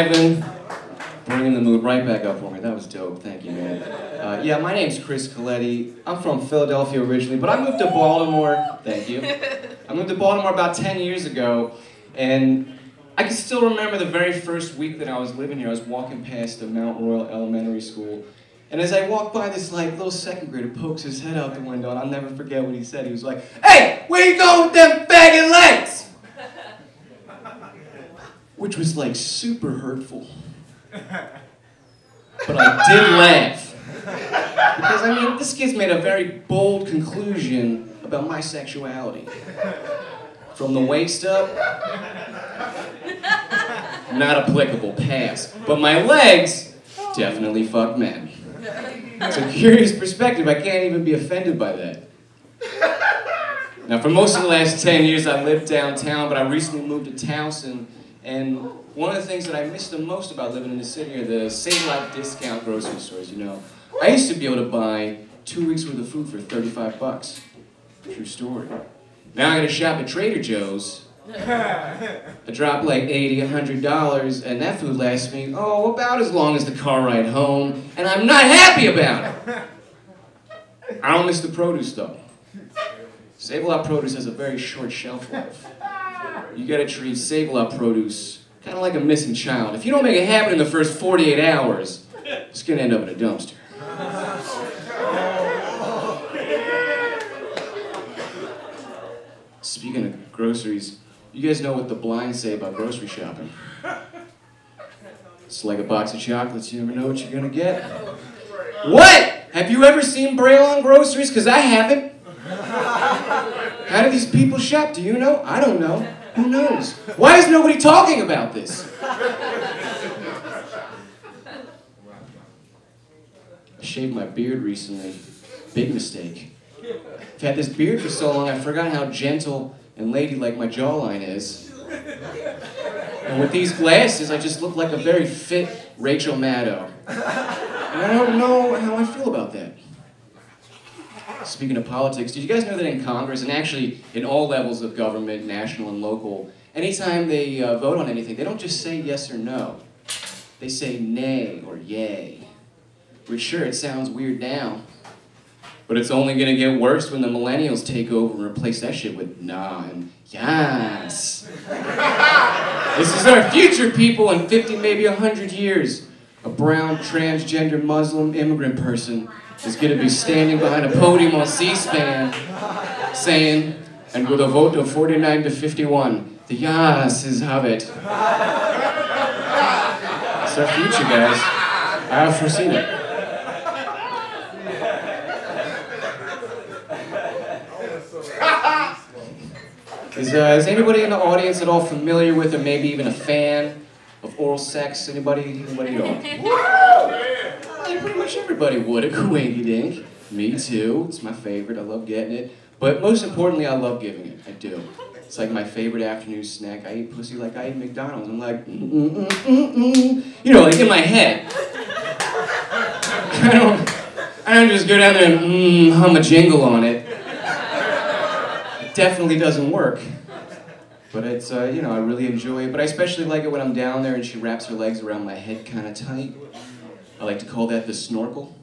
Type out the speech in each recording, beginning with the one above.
Ivan. Bringing the mood right back up for me. That was dope. Thank you, man. Yeah, my name's Chris Colletti. I'm from Philadelphia originally, but I moved to Baltimore. Thank you. I moved to Baltimore about 10 years ago, and I can still remember the very first week that I was living here. I was walking past the Mount Royal Elementary School, and as I walked by, this little second grader pokes his head out the window, and I'll never forget what he said. He was like, "Hey, where you going with them faggot legs?" Which was like super hurtful. But I did laugh. Because I mean, this kid's made a very bold conclusion about my sexuality. From the waist up, not applicable, pass. But my legs, definitely fuck men. It's a curious perspective, I can't even be offended by that. Now for most of the last 10 years I lived downtown, but I recently moved to Towson, and one of the things that I miss the most about living in the city are the save-a-lot discount grocery stores, you know. I used to be able to buy 2 weeks worth of food for 35 bucks. True story. Now I gotta shop at Trader Joe's. I drop like $80, $100, and that food lasts me, oh, about as long as the car ride home, and I'm not happy about it. I don't miss the produce though. Save-a-lot produce has a very short shelf life. You gotta treat Save-a-Lot produce kind of like a missing child. If you don't make it happen in the first 48 hours, it's gonna end up in a dumpster. Speaking of groceries, you guys know what the blind say about grocery shopping. It's like a box of chocolates, you never know what you're gonna get. What? Have you ever seen Braille on groceries? Because I haven't. How do these people shop? Do you know? I don't know. Who knows? Why is nobody talking about this? I shaved my beard recently. Big mistake. I've had this beard for so long, I forgot how gentle and ladylike my jawline is. And with these glasses, I just look like a very fit Rachel Maddow. And I don't know how I feel about that. Speaking of politics, did you guys know that in Congress, and actually in all levels of government, national and local, anytime they vote on anything, they don't just say yes or no. They say nay or yay. Which sure, it sounds weird now, but it's only gonna get worse when the millennials take over and replace that shit with nah and yes. This is our future, people, in 50, maybe 100 years. A brown, transgender, Muslim immigrant person is going to be standing behind a podium on C-SPAN saying, and with a vote of 49 to 51, the yeses have it. It's our future, guys. I have foreseen it. Is anybody in the audience at all familiar with, or maybe even a fan of oral sex? Anybody at all? Pretty much everybody would. A coinky dink. Me too. It's my favorite. I love getting it. But most importantly, I love giving it. I do. It's like my favorite afternoon snack. I eat pussy like I eat McDonald's. I'm like, you know, like in my head. I don't just go down there and hum a jingle on it. It definitely doesn't work. But it's, you know, I really enjoy it. But I especially like it when I'm down there and she wraps her legs around my head kind of tight. I like to call that the snorkel.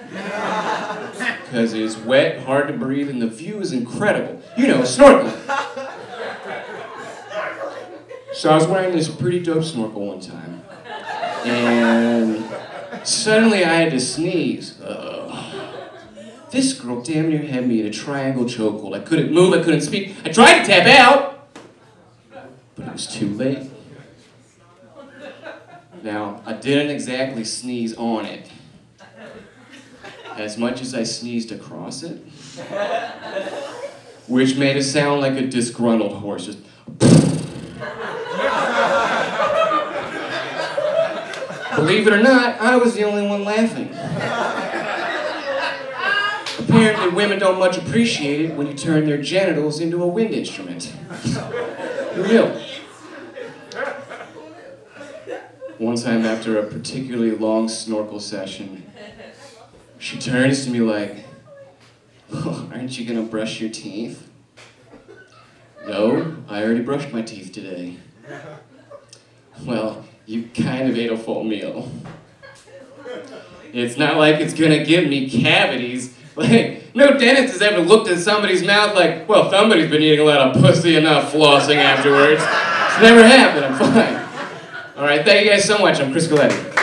Because it's wet, hard to breathe, and the view is incredible. You know, snorkeling. So I was wearing this pretty dope snorkel one time. And suddenly I had to sneeze. This girl damn near had me in a triangle chokehold. I couldn't move, I couldn't speak. I tried to tap out, but it was too late. Now, I didn't exactly sneeze on it, as much as I sneezed across it, which made it sound like a disgruntled horse, just Believe it or not, I was the only one laughing. Apparently, women don't much appreciate it when you turn their genitals into a wind instrument. Real. One time after a particularly long snorkel session, she turns to me like, "Oh, aren't you gonna brush your teeth?" "No, I already brushed my teeth today." "Well, you kind of ate a full meal. It's not like it's gonna give me cavities. Like, no dentist has ever looked at somebody's mouth like, well, somebody's been eating a lot of pussy and not flossing afterwards. It's never happened, I'm fine. All right, thank you guys so much. I'm Chris Colletti.